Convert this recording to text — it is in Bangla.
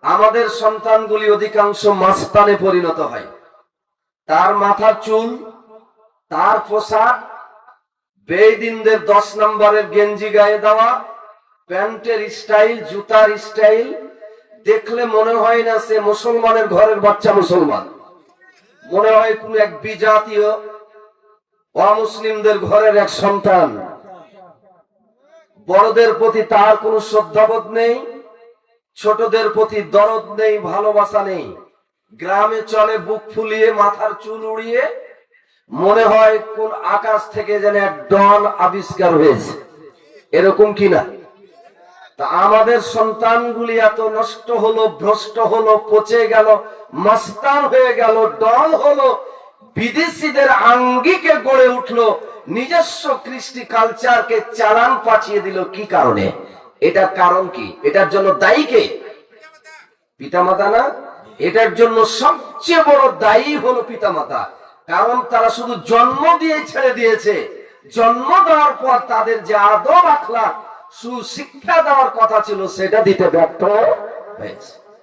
আমাদের সন্তানগুলি অধিকাংশ মাস্তানে পরিণত হয়। তার মাথার চুল, তার পোশাক, বেদিনদের 10 নম্বরের গেঞ্জি গায়ে দেওয়া, প্যান্টের স্টাইল, জুতার স্টাইল দেখলে মনে হয় না সে মুসলমানের ঘরের বাচ্চা মুসলমান, মনে হয় কোন এক বিজাতীয় অমুসলিমদের ঘরের এক সন্তান। বড়দের প্রতি তার কোনো শ্রদ্ধাবোধ নেই, ছোটদের প্রতি দরদ নেই, ভালোবাসা নেই। গ্রামে চলে বুক ফুলিয়ে, মাথার চুল উড়িয়ে, মনে হয় কোন আকাশ থেকে যেন এক ডন আবিষ্কার হয়েছে, এরকম কিনা? তা আমাদের সন্তানগুলি এত নষ্ট হলো, ভ্রষ্ট হলো, পচে গেল, মাস্তান হয়ে গেল, ডন হলো, বিদেশিদের আঙ্গিকে গড়ে উঠলো, নিজস্ব কৃষ্টি কালচারকে চালান পাঠিয়ে দিল। কি কারণে? এটার কারণ কি? এটার জন্য দায়ী কে? পিতামাতা না? এটার জন্য সবচেয়ে বড় দায়ী হলো পিতামাতা। কারণ তারা শুধু জন্ম দিয়ে ছেড়ে দিয়েছে, জন্ম দেওয়ার পর তাদের যে আদব আখলাক, সুশিক্ষা দেওয়ার কথা ছিল সেটা দিতে ব্যর্থ হয়েছে।